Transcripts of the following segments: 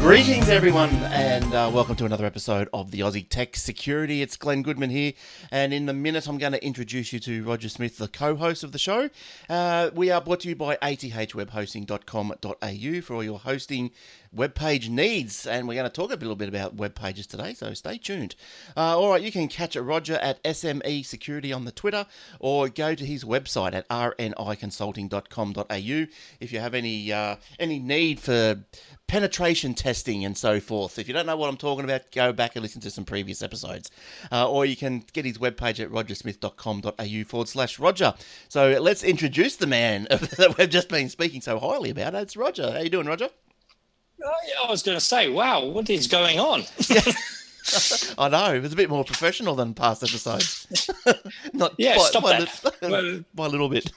Greetings, everyone, and welcome to another episode of the Aussie Tech Security. It's Glenn Goodman here, and in a minute I'm going to introduce you to Roger Smith, the co-host of the show. We are brought to you by athwebhosting.com.au for all your hosting web page needs, and we're going to talk a little bit about web pages today, so stay tuned. All right, you can catch Roger at SME Security on the Twitter, or go to his website at rniconsulting.com.au if you have any need for penetration testing and so forth. If you don't know what I'm talking about, go back and listen to some previous episodes. Or you can get his webpage at rogersmith.com.au/Roger. So let's introduce the man that we've just been speaking so highly about. It's Roger. How you doing, Roger? Oh, yeah, I was going to say, wow, what is going on? I know, it was a bit more professional than past episodes. By a little bit.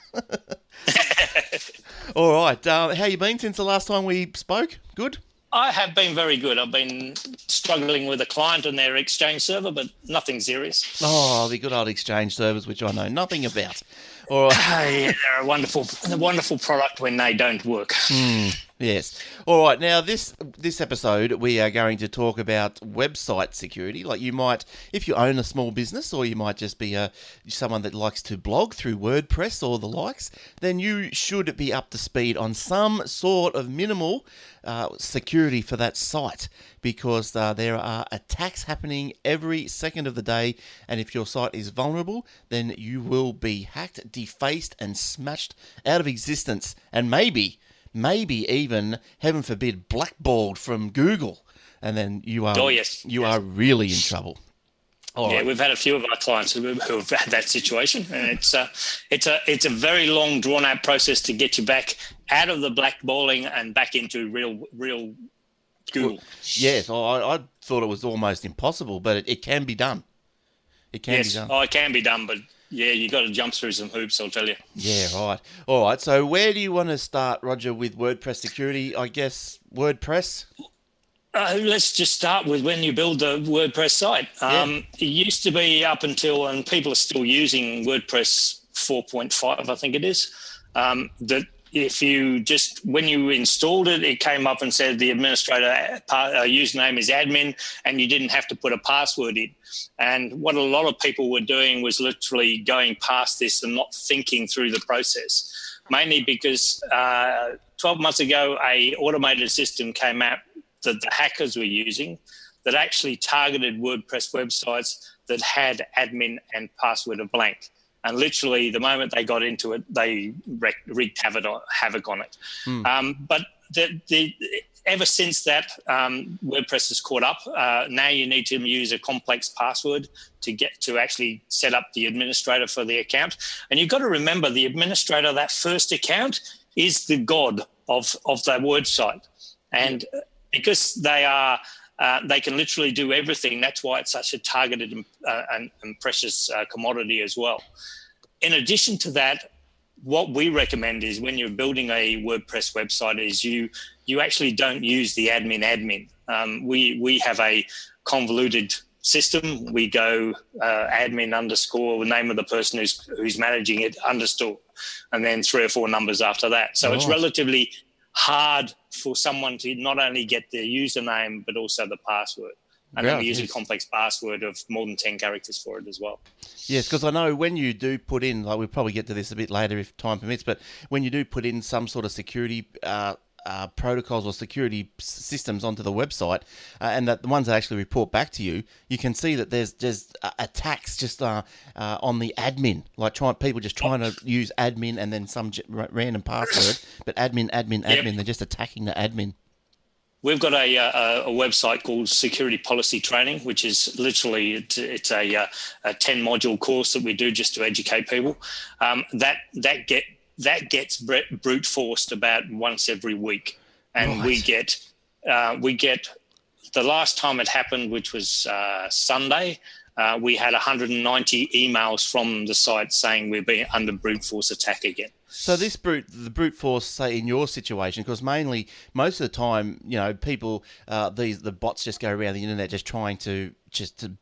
All right, how you been since the last time we spoke? Good? I have been very good. I've been struggling with a client and their Exchange server, but nothing serious. Oh, the good old Exchange servers, which I know nothing about. All right. Yeah, they're a wonderful product when they don't work. Yes. All right. Now, this episode, we are going to talk about website security. Like, you might, if you own a small business, or you might just be someone that likes to blog through WordPress or the likes, then you should be up to speed on some sort of minimal security for that site, because there are attacks happening every second of the day, and if your site is vulnerable, then you will be hacked, defaced, and smashed out of existence, and maybe even, heaven forbid, blackballed from Google, and then you are are really in trouble. All right. We've had a few of our clients who have had that situation, and it's a very long, drawn-out process to get you back out of the blackballing and back into real Google. Well, yes, I thought it was almost impossible, but it can be done. It can be done. Oh, it can be done, but yeah, you got to jump through some hoops, I'll tell you. Yeah, right. All right, so where do you want to start, Roger, with WordPress security? I guess WordPress? Let's just start with when you build the WordPress site. It used to be up until, and people are still using WordPress 4.5, I think it is, that if you just, when you installed it, it came up and said the administrator username is admin, and you didn't have to put a password in. And what a lot of people were doing was literally going past this and not thinking through the process, mainly because 12 months ago, a automated system came out that the hackers were using that actually targeted WordPress websites that had admin and password of blank. And literally, the moment they got into it, they wreaked havoc on it. But ever since that, WordPress has caught up. Now you need to use a complex password to actually set up the administrator for the account. And you've got to remember, the administrator of that first account is the god of that website. And because they can literally do everything. That's why it's such a targeted and precious commodity as well. In addition to that, what we recommend is when you're building a WordPress website is you actually don't use the admin. We have a convoluted system. We go admin underscore, the name of the person who's managing it, underscore, and then 3 or 4 numbers after that. So It's relatively hard for someone to not only get the username but also the password, and then we use a complex password of more than 10 characters for it as well. Yes, because I know when you do put in, like, we'll probably get to this a bit later if time permits, but when you do put in some sort of security protocols or security systems onto the website, and that the ones that actually report back to you, you can see that there's just attacks just on the admin, like people just trying to use admin and then some random password, but admin, they're just attacking the admin. We've got a website called Security Policy Training, which is literally it's a 10-module course that we do just to educate people. That gets brute forced about once every week, and we get the last time it happened, which was Sunday. We had 190 emails from the site saying we're being under brute force attack again. So the brute force, say in your situation, because most of the time, people, the bots just go around the internet just trying to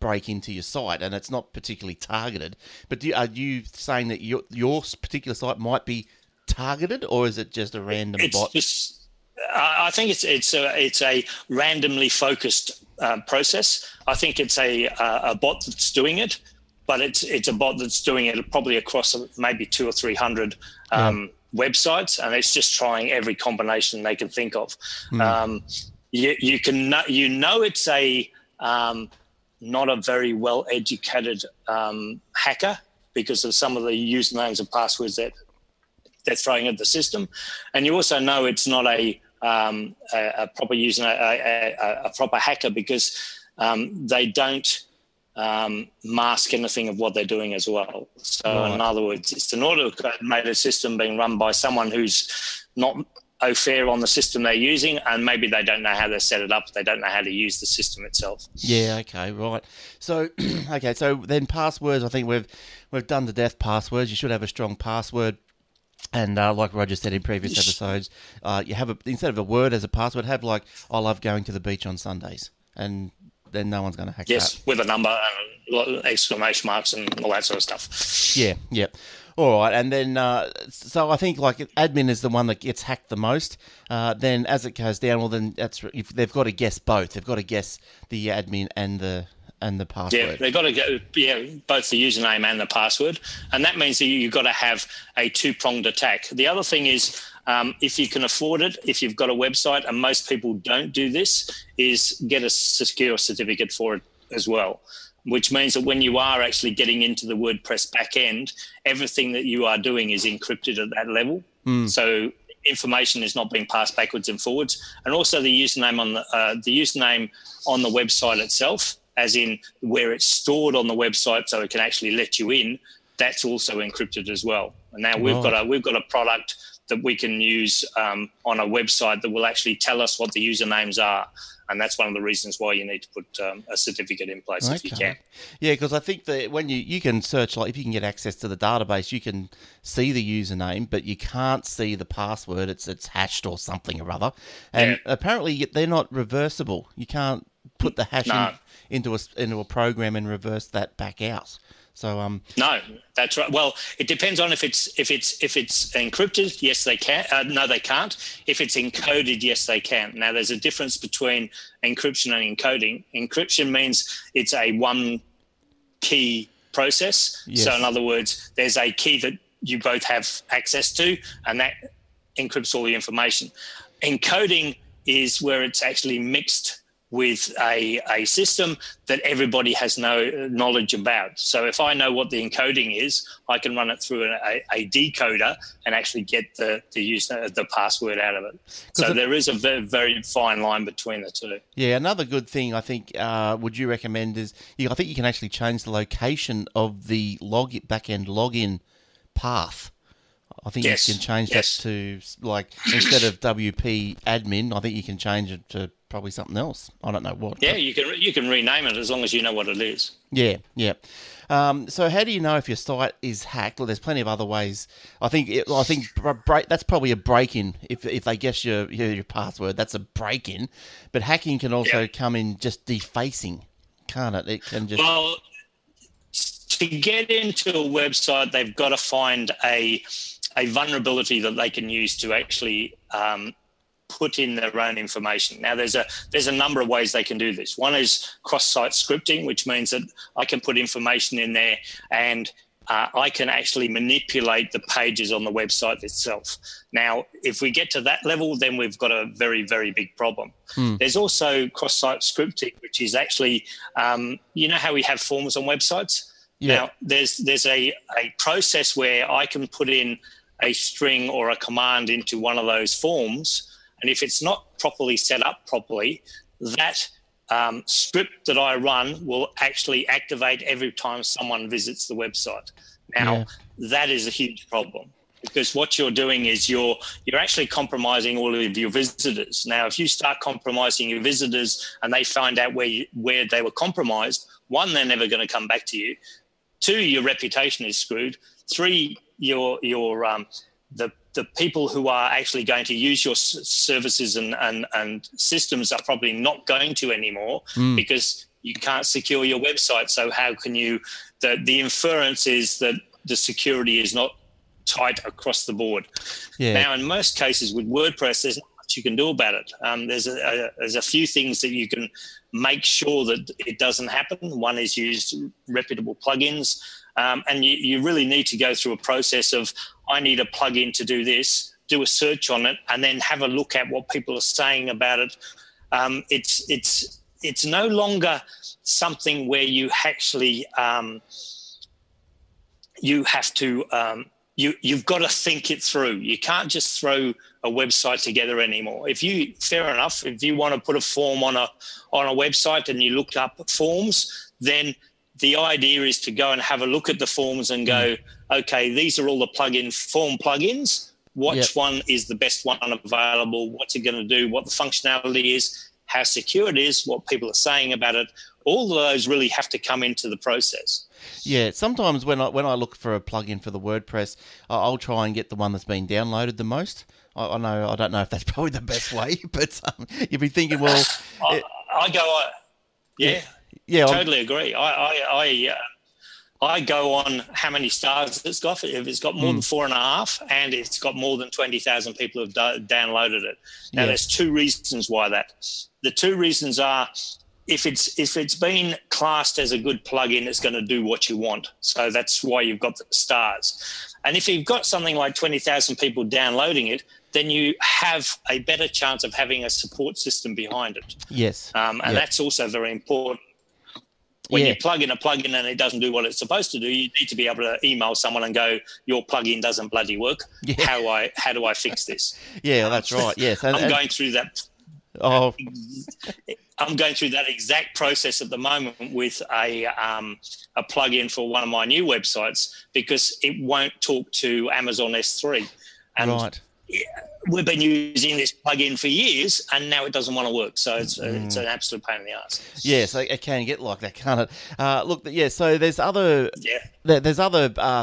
break into your site, and it's not particularly targeted. But are you saying that your particular site might be targeted, or is it just a random bot? I think it's a randomly focused process. I think it's a bot that's doing it, but it's a bot that's doing it probably across maybe 200 or 300 websites, and it's just trying every combination they can think of. You know it's a not a very well educated hacker because of some of the usernames and passwords that they're throwing at the system, and you also know it's not a proper user, a proper hacker, because they don't mask anything of what they're doing as well. So in other words, it's an automated system being run by someone who's not au fait on the system they're using, and maybe they don't know how to set it up. They don't know how to use the system itself. Yeah. Okay. Right. So, okay. So then passwords. I think we've done to death passwords. You should have a strong password. And like Roger said in previous episodes, you have instead of a word as a password, have like "I love going to the beach on Sundays," and then no one's going to hack that. Yes, with a number and exclamation marks and all that sort of stuff. Yeah, yeah. All right, and then so I think like admin is the one that gets hacked the most. Then as it goes down, well, then if they've got to guess both. They've got to guess the admin and the password. Yeah, they've got to get both the username and the password, and that means that you've got to have a two-pronged attack. The other thing is, if you can afford it, if you've got a website, and most people don't do this, is get a secure certificate for it as well, which means that when you are actually getting into the WordPress backend, everything that you are doing is encrypted at that level. So information is not being passed backwards and forwards, and also the username on the website itself, as in where it's stored on the website so it can actually let you in, that's also encrypted as well. And now we've got a product that we can use on a website that will actually tell us what the usernames are. And that's one of the reasons why you need to put a certificate in place if you can. Yeah, because I think that when you can search, like if you can get access to the database, you can see the username, but you can't see the password. It's hashed or something or other. And apparently they're not reversible. You can't put the hash into a program and reverse that back out. So no, that's right. Well, it depends on if it's encrypted. Yes, they can. No, they can't. If it's encoded, yes, they can. Now, there's a difference between encryption and encoding. Encryption means it's a one key process. Yes. So, in other words, there's a key that you both have access to, and that encrypts all the information. Encoding is where it's actually mixed with a system that everybody has no knowledge about. So if I know what the encoding is, I can run it through a decoder and actually get the password out of it. So there is a very, very fine line between the two. Yeah, another good thing I think would you recommend is I think you can actually change the location of the backend login path. I think you can change that to, like, instead of WP admin, I think you can change it to probably something else. I don't know what. Yeah, you can rename it as long as you know what it is. Yeah, yeah. So how do you know if your site is hacked? Well, there's plenty of other ways. I think that's probably a break-in. If they guess your password, that's a break-in. But hacking can also come in just defacing, can't it? It can just... Well, to get into a website, they've got to find a vulnerability that they can use to actually put in their own information. Now, there's a number of ways they can do this. One is cross-site scripting, which means that I can put information in there and I can actually manipulate the pages on the website itself. Now, if we get to that level, then we've got a very, very big problem. There's also cross-site scripting, which is actually, you know how we have forms on websites? Yeah. Now, there's a process where I can put in a string or a command into one of those forms, and if it's not properly set up properly, that script that I run will actually activate every time someone visits the website. Now, that is a huge problem, because what you're doing is you're actually compromising all of your visitors. Now, if you start compromising your visitors and they find out where they were compromised, one, they're never going to come back to you. Two, your reputation is screwed. Three, the people who are actually going to use your services and systems are probably not going to anymore because you can't secure your website. So how can you? The inference is that the security is not tight across the board. Yeah. Now, in most cases with WordPress, there's not much you can do about it. There's a few things that you can make sure that it doesn't happen. One is use reputable plugins, and you really need to go through a process of, I need a plugin to do this, do a search on it, and then have a look at what people are saying about it. It's no longer something where you actually you have to you've got to think it through. You can't just throw a website together anymore. Fair enough, if you want to put a form on a website and you look up forms, then the idea is to go and have a look at the forms and go, okay, these are all the form plugins. Which one is the best one available? What's it going to do? What the functionality is? How secure it is? What people are saying about it? All of those really have to come into the process. Yeah, sometimes when I look for a plugin for the WordPress, I'll try and get the one that's been downloaded the most. I don't know if that's probably the best way, but you'd be thinking, well, totally agree. I go on how many stars it's got. If it's got more than 4.5 and it's got more than 20,000 people have downloaded it. Now, there's two reasons why that. The two reasons are, if it's been classed as a good plugin, it's going to do what you want. So that's why you've got the stars. And if you've got something like 20,000 people downloading it, then you have a better chance of having a support system behind it. Yes. And that's also very important. When you plug in a plugin and it doesn't do what it's supposed to do, you need to be able to email someone and go, your plugin doesn't bloody work. Yeah. How do I fix this? Yeah, that's right. Yes. I'm going through that. I'm going through that exact process at the moment with a plugin for one of my new websites, because it won't talk to Amazon S3. And we've been using this plugin for years, and now it doesn't want to work. So it's an absolute pain in the ass. Yeah, so it can get like that, can't it? So there's other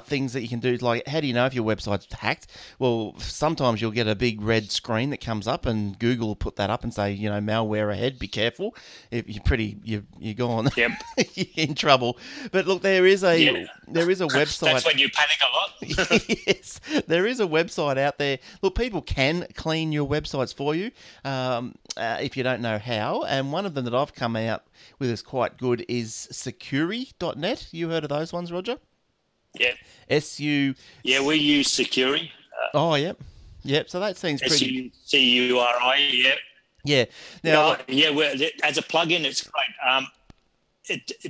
things that you can do. Like, how do you know if your website's hacked? Well, sometimes you'll get a big red screen that comes up, and Google will put that up and say, malware ahead, be careful. If you're gone. Yep. You're in trouble. But look, there is a website. That's when you panic a lot. Yes, there is a website out there. Look, people can clean your websites for you if you don't know how. And one of them that I've come out with is quite good is security.net. You heard of those ones, Roger? Yeah. Yeah, we use Security. Yep. Yep, so that seems pretty... SQRI, yeah. Yeah. Now, as a plugin, it's great.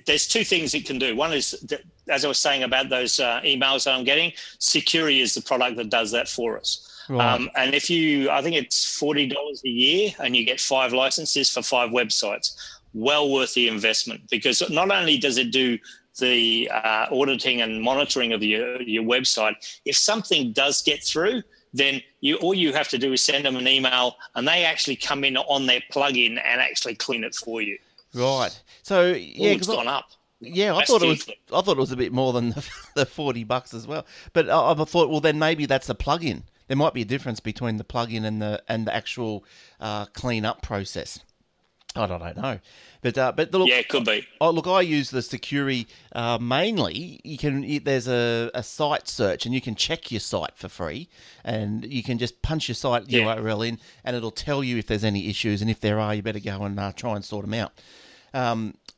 There's two things it can do. One is, as I was saying about those emails that I'm getting, Security is the product that does that for us. Right. And I think it's $40 a year, and you get 5 licenses for 5 websites. Well worth the investment, because not only does it do the auditing and monitoring of your website, if something does get through, then all you have to do is send them an email, and they actually come in on their plugin and actually clean it for you. Right. So it's gone up. Yeah, I thought it was a bit more than the $40 as well. But I thought, well, then maybe that's a plugin. There might be a difference between the plugin and the actual clean up process. I don't know, but look, it could be. I use the Security mainly. There's a site search, and you can check your site for free, and you can just punch your site URL in, and it'll tell you if there's any issues, and if there are, you better go and try and sort them out.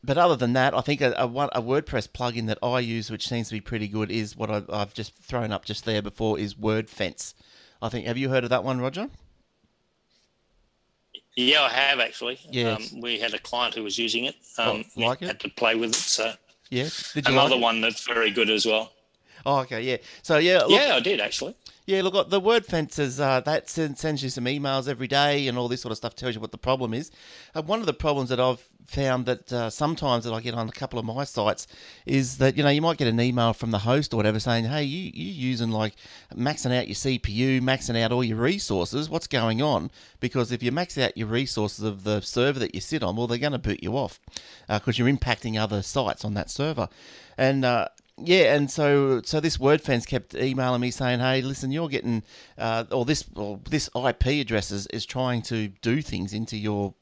But other than that, I think a WordPress plugin that I use, which seems to be pretty good, is what I've just thrown up just there before, is WordFence. Have you heard of that one, Roger? Yeah, I have actually. Yes. We had a client who was using it. Like it? Had to play with it. So yeah, did you another one that's very good as well. Oh, okay, yeah. So look, I did actually. Yeah, look, the WordFence is that sends you some emails every day, and all this sort of stuff tells you what the problem is. One of the problems that I've found that sometimes that I get on a couple of my sites is that you might get an email from the host or whatever saying, "Hey, you using maxing out your CPU, maxing out all your resources. What's going on?" Because if you max out your resources of the server that you sit on, well, they're going to boot you off because you're impacting other sites on that server, and and so this WordFence kept emailing me saying, "Hey, listen, you're getting this IP address is trying to do things into your,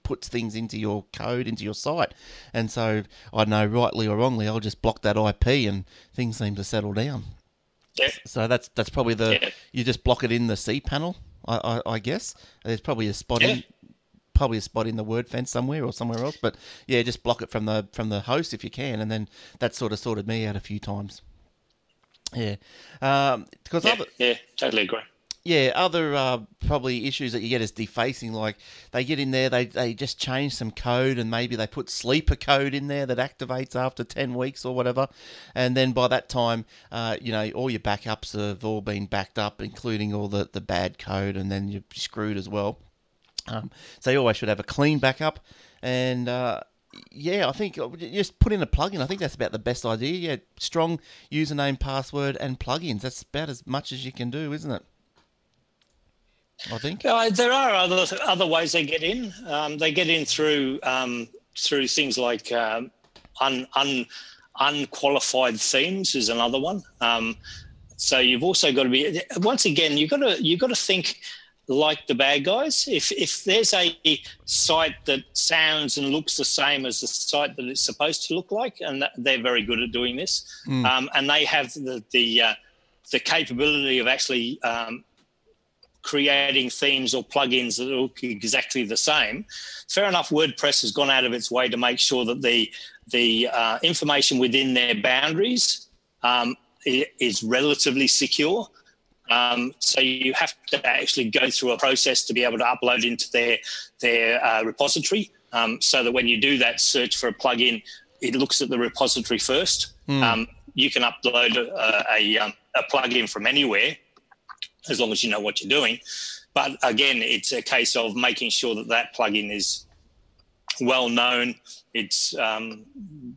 puts things into your code, into your site." And so I know, rightly or wrongly, I'll just block that IP, and things seem to settle down. Yeah. So that's probably you just block it in the cPanel. I guess there's probably a spot Yeah. in the word fence somewhere or somewhere else. But yeah, just block it from the host if you can, and then that sort of sorted me out a few times. Yeah, because Yeah. Yeah. Totally agree. other probably issues that you get is defacing. Like they get in there, they just change some code, and maybe they put sleeper code in there that activates after 10 weeks or whatever, and then by that time, all your backups have all been backed up, including all the bad code, and then you're screwed as well. So you always should have a clean backup, and I think just put in a plugin. I think that's about the best idea. Yeah, strong username, password, and plugins. That's about as much as you can do, isn't it? I think. There are other ways they get in. They get in through things like unqualified themes is another one. So you've also got to be, once again, you've got to think like the bad guys. If there's a site that sounds and looks the same as the site that it's supposed to look like, and they're very good at doing this, and they have the capability of actually creating themes or plugins that look exactly the same. Fair enough, WordPress has gone out of its way to make sure that the information within their boundaries is relatively secure. So you have to actually go through a process to be able to upload into their repository, so that when you do that search for a plugin, it looks at the repository first. You can upload a plugin from anywhere, as long as you know what you're doing. But again, it's a case of making sure that plugin is well known, it's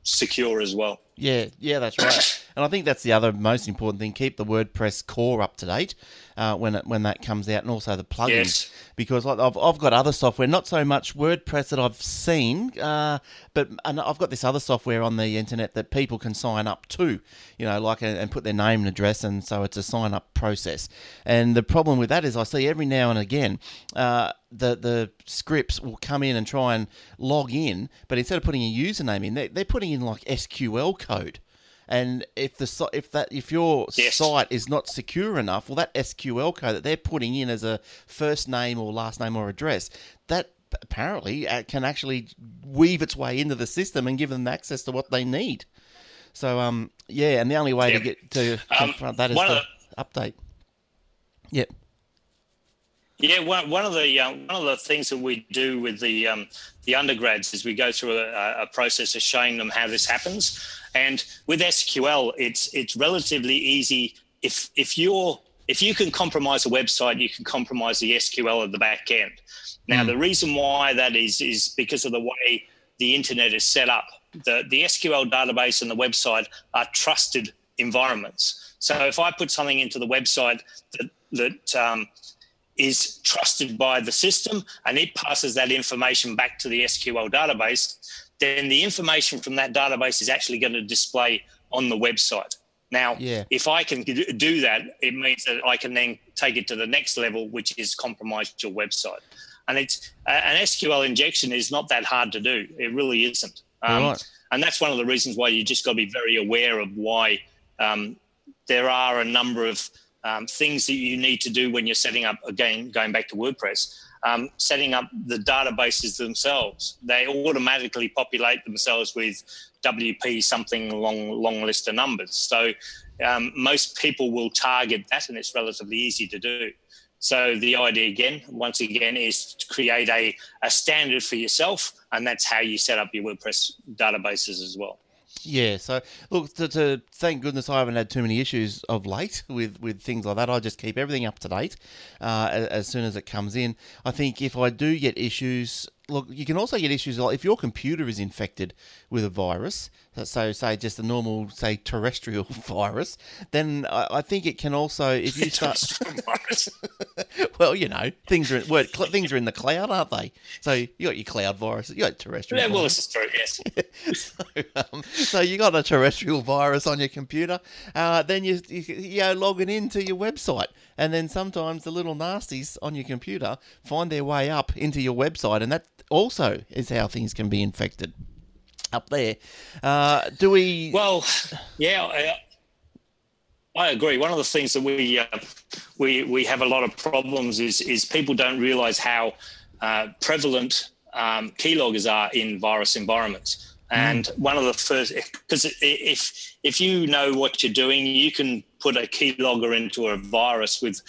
secure as well. Yeah, that's right. And I think that's the other most important thing. Keep the WordPress core up to date when that comes out, and also the plugins. Yes. Because like, I've got other software, not so much WordPress that I've seen, but I've got this other software on the internet that people can sign up to, and put their name and address, and so it's a sign-up process. And the problem with that is I see every now and again the scripts will come in and try and log in, but instead of putting a username in, they're putting in like SQL code. And if your site is not secure enough, well, that SQL code that they're putting in as a first name or last name or address, that apparently can actually weave its way into the system and give them access to what they need. So, and the only way to get to confront that is to update. Yep. Yeah, one of the things that we do with the undergrads is we go through a process of showing them how this happens. And with SQL, it's relatively easy. If you can compromise a website, you can compromise the SQL at the back end. Now, the reason why that is because of the way the internet is set up. The SQL database and the website are trusted environments. So if I put something into the website that is trusted by the system and it passes that information back to the SQL database, then the information from that database is actually going to display on the website. Now, if I can do that, it means that I can then take it to the next level, which is compromise your website. And it's an SQL injection is not that hard to do. It really isn't. Right. And that's one of the reasons why you just got to be very aware of why there are a number of things that you need to do when you're setting up, again, going back to WordPress, setting up the databases themselves. They automatically populate themselves with WP something long list of numbers. So most people will target that, and it's relatively easy to do. So the idea, once again, is to create a standard for yourself, and that's how you set up your WordPress databases as well. Yeah, so look, to thank goodness I haven't had too many issues of late with things like that. I just keep everything up to date as soon as it comes in. I think if I do get issues, look, you can also get issues like if your computer is infected with a virus, so say just a normal, say, terrestrial virus, then I think it can also, if you start... Well, things are in the cloud, aren't they? So you got your cloud virus, you got terrestrial virus. Well, this is true, yes. So you got a terrestrial virus on your computer, then you logging into your website, and then sometimes the little nasties on your computer find their way up into your website, and that also is how things can be infected up there. Do we... Well, yeah... I agree. One of the things that we have a lot of problems is people don't realise how prevalent keyloggers are in virus environments. And one of the first, because if you know what you're doing, you can put a keylogger into a virus with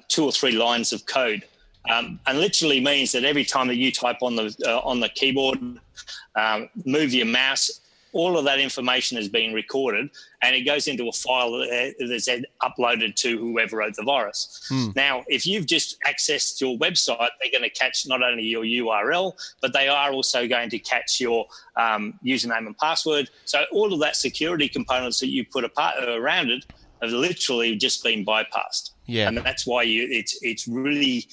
2 or 3 lines of code, and literally means that every time that you type on the keyboard, move your mouse, all of that information is being recorded, and it goes into a file that's then uploaded to whoever wrote the virus. Now, if you've just accessed your website, they're going to catch not only your URL, but they are also going to catch your username and password. So all of that security components that you put around it have literally just been bypassed. Yeah. And that's why it's really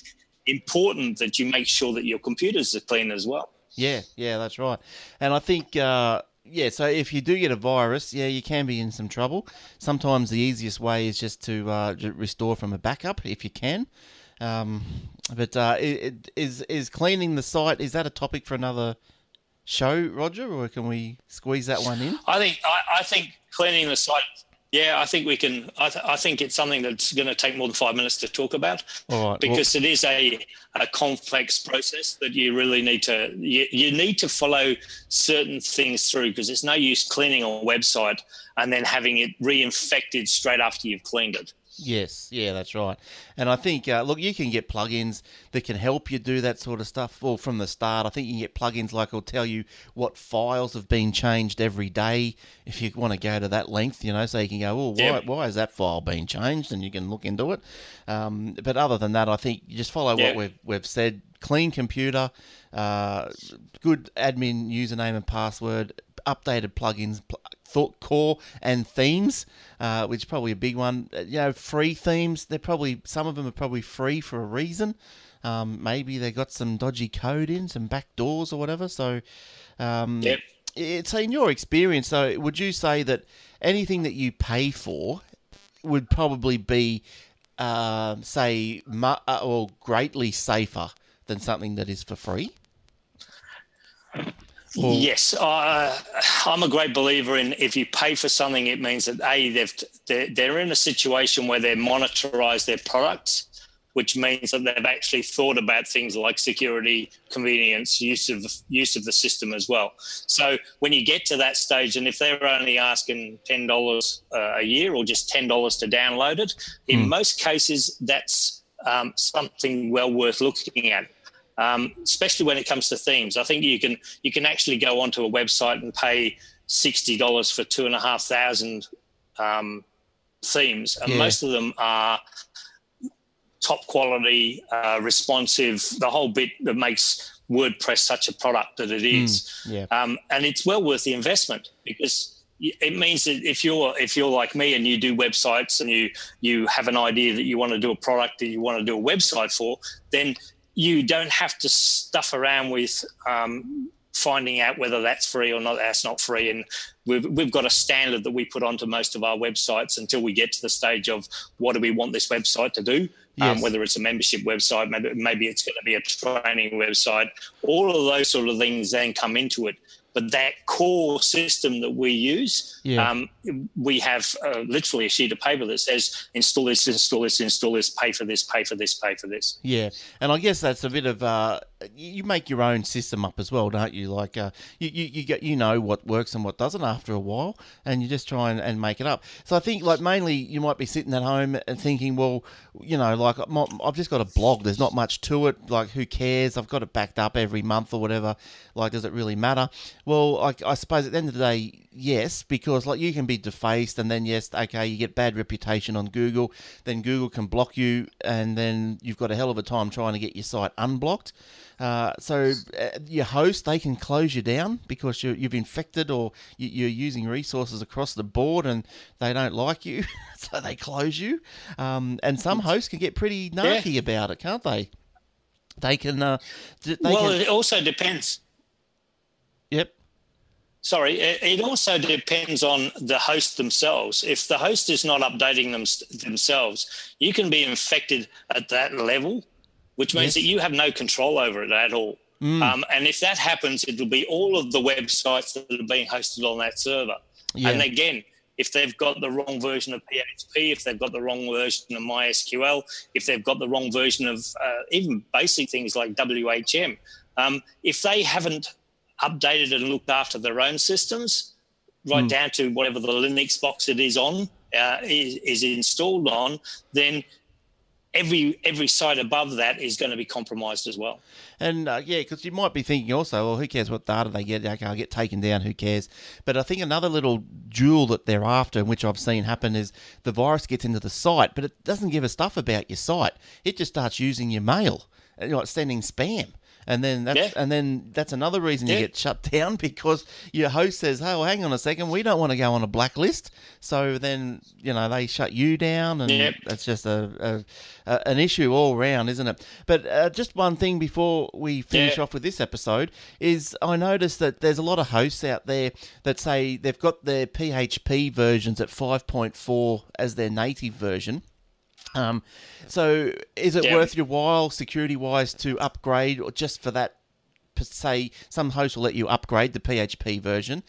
important that you make sure that your computers are clean as well. Yeah, that's right. And I think, so if you do get a virus, you can be in some trouble. Sometimes the easiest way is just to restore from a backup if you can. But is cleaning the site, is that a topic for another show, Roger, or can we squeeze that one in? I think cleaning the site. Yeah, I think we can. I think it's something that's going to take more than 5 minutes to talk about. All right, because it is a complex process that you really need to. You need to follow certain things through, because it's no use cleaning a website and then having it reinfected straight after you've cleaned it. Yes, that's right. And I think, look, you can get plugins that can help you do that sort of stuff. Well, from the start, I think you can get plugins like it'll tell you what files have been changed every day, if you want to go to that length, so you can go, why is that file being changed? And you can look into it. But other than that, I think you just follow what we've said. Clean computer, good admin username and password, updated plugins, core and themes, which is probably a big one. Free themes, some of them are probably free for a reason. Maybe they got some dodgy code in, some back doors or whatever. So, it's in your experience, though, would you say that anything that you pay for would probably be, or greatly safer than something that is for free? Yes, I'm a great believer in, if you pay for something, it means that they're in a situation where they monetize their products, which means that they've actually thought about things like security, convenience, use of the system as well. So when you get to that stage, and if they're only asking $10 a year or just $10 to download it, in most cases that's something well worth looking at. Especially when it comes to themes. I think you can actually go onto a website and pay $60 for 2,500 themes, and most of them are top quality, responsive, the whole bit that makes WordPress such a product that it is. And it's well worth the investment, because it means that if you're like me and you do websites and you have an idea that you want to do a product that you want to do a website for, then you don't have to stuff around with finding out whether that's free or not. That's not free, and we've got a standard that we put onto most of our websites until we get to the stage of what do we want this website to do. Whether it's a membership website, maybe it's going to be a training website. All of those sort of things then come into it. But that core system that we use, we have literally a sheet of paper that says install this, pay for this, pay for this, pay for this. Yeah, and I guess that's a bit of you make your own system up as well, don't you? Like you know what works and what doesn't after a while, and you just try and make it up. So I think like mainly you might be sitting at home and thinking, well, like I've just got a blog. There's not much to it. Like who cares? I've got it backed up every month or whatever. Like does it really matter? Well, I suppose at the end of the day, yes, because like you can be defaced, and then yes, okay, you get bad reputation on Google, then Google can block you, and then you've got a hell of a time trying to get your site unblocked. So your host, they can close you down because you've infected, or you're using resources across the board and they don't like you, so they close you. And some hosts can get pretty narky about it, can't they? They can. It also depends. Yep. Sorry, it also depends on the host themselves. If the host is not updating themselves, you can be infected at that level, which means that you have no control over it at all. And if that happens, it will be all of the websites that are being hosted on that server. Yeah. And again, if they've got the wrong version of PHP, if they've got the wrong version of MySQL, if they've got the wrong version of even basic things like WHM, if they haven't updated and looked after their own systems, right down to whatever the Linux box it is on, is installed on, then every site above that is going to be compromised as well. And because you might be thinking also, well, who cares what data they get? Okay, I'll get taken down, who cares? But I think another little jewel that they're after, which I've seen happen, is the virus gets into the site, but it doesn't give a stuff about your site. It just starts using your mail, like sending spam. And then that's another reason you get shut down, because your host says, "Oh, well, hang on a second, we don't want to go on a blacklist." So then they shut you down, and that's just an issue all round, isn't it? But just one thing before we finish off with this episode is I noticed that there's a lot of hosts out there that say they've got their PHP versions at 5.4 as their native version. So is it worth your while, security-wise, to upgrade, or just for that, say, some hosts will let you upgrade the PHP version.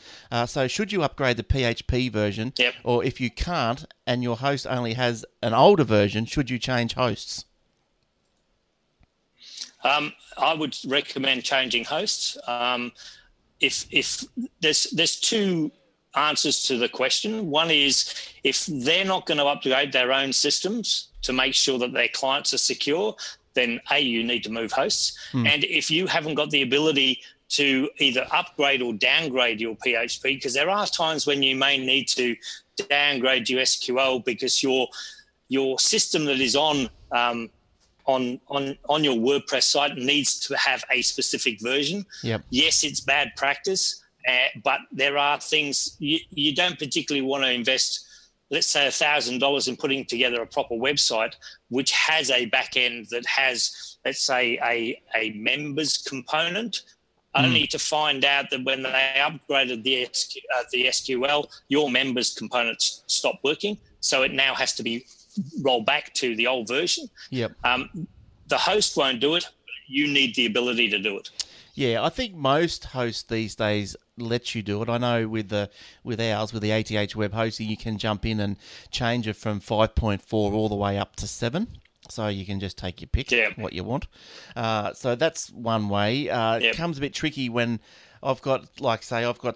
So should you upgrade the PHP version, or if you can't and your host only has an older version, should you change hosts? I would recommend changing hosts. If there's two answers to the question. One is, if they're not going to upgrade their own systems to make sure that their clients are secure, then you need to move hosts. And if you haven't got the ability to either upgrade or downgrade your PHP, because there are times when you may need to downgrade your SQL because your system that is on your WordPress site needs to have a specific version. Yes, it's bad practice. But there are things you don't particularly want to invest, let's say $1,000 in putting together a proper website, which has a back end that has, let's say, a members component, only to find out that when they upgraded the SQL, your members component stopped working. So it now has to be rolled back to the old version. The host won't do it. You need the ability to do it. Yeah, I think most hosts these days let you do it. I know with ours, with the ATH web hosting, you can jump in and change it from 5.4 all the way up to 7. So you can just take your pick, what you want. So that's one way. It comes a bit tricky when I've got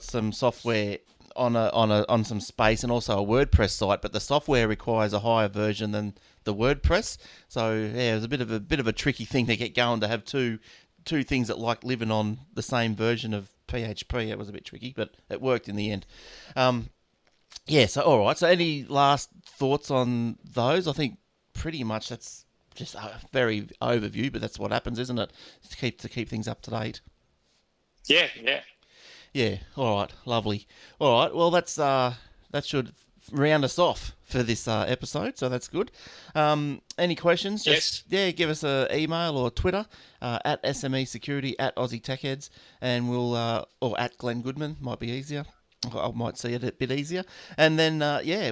some software on some space and also a WordPress site, but the software requires a higher version than the WordPress. So it was a bit of a tricky thing to get going, to have two things that like living on the same version of PHP. It was a bit tricky, but it worked in the end. So all right. So any last thoughts on those? I think pretty much that's just a very overview, but that's what happens, isn't it? To keep things up to date. Yeah. All right. Lovely. All right. Well, that should round us off for this episode, so that's good. Any questions? Give us an email or Twitter at SME Security, at Aussie Tech Heads, and we'll or at Glenn Goodman, might be easier. I might see it a bit easier. And then,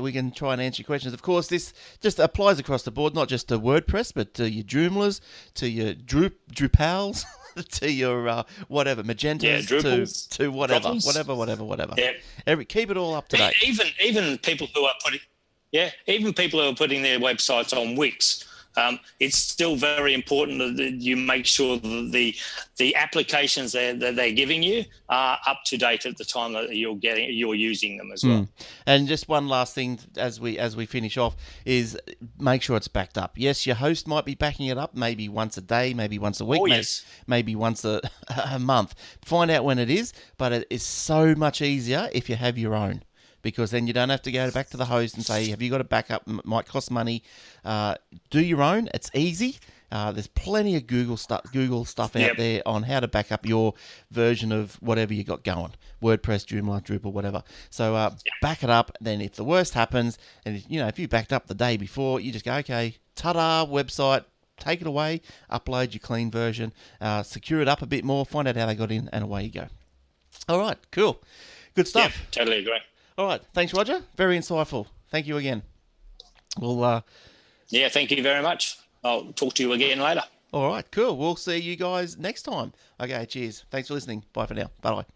we can try and answer your questions. Of course, this just applies across the board, not just to WordPress, but to your Joomlas, to your Drupals, to your whatever, Magentas, to whatever. Keep it all up to date. Even people who are putting their websites on Wix. It's still very important that you make sure that the applications that they're giving you are up to date at the time that you're using them as well. And just one last thing as we finish off is make sure it's backed up. Yes, your host might be backing it up maybe once a day, maybe once a week, maybe once a month. Find out when it is, but it is so much easier if you have your own. Because then you don't have to go back to the host and say, have you got a backup? It might cost money. Do your own. It's easy. There's plenty of Google stuff out there on how to back up your version of whatever you got going. WordPress, Joomla, Drupal, whatever. So back it up. Then if the worst happens, and if you backed up the day before, you just go, okay, ta-da, website, take it away, upload your clean version, secure it up a bit more, find out how they got in, and away you go. All right, cool. Good stuff. Yeah, totally agree. All right. Thanks, Roger. Very insightful. Thank you again. Well, thank you very much. I'll talk to you again later. All right. Cool. We'll see you guys next time. Okay. Cheers. Thanks for listening. Bye for now. Bye-bye.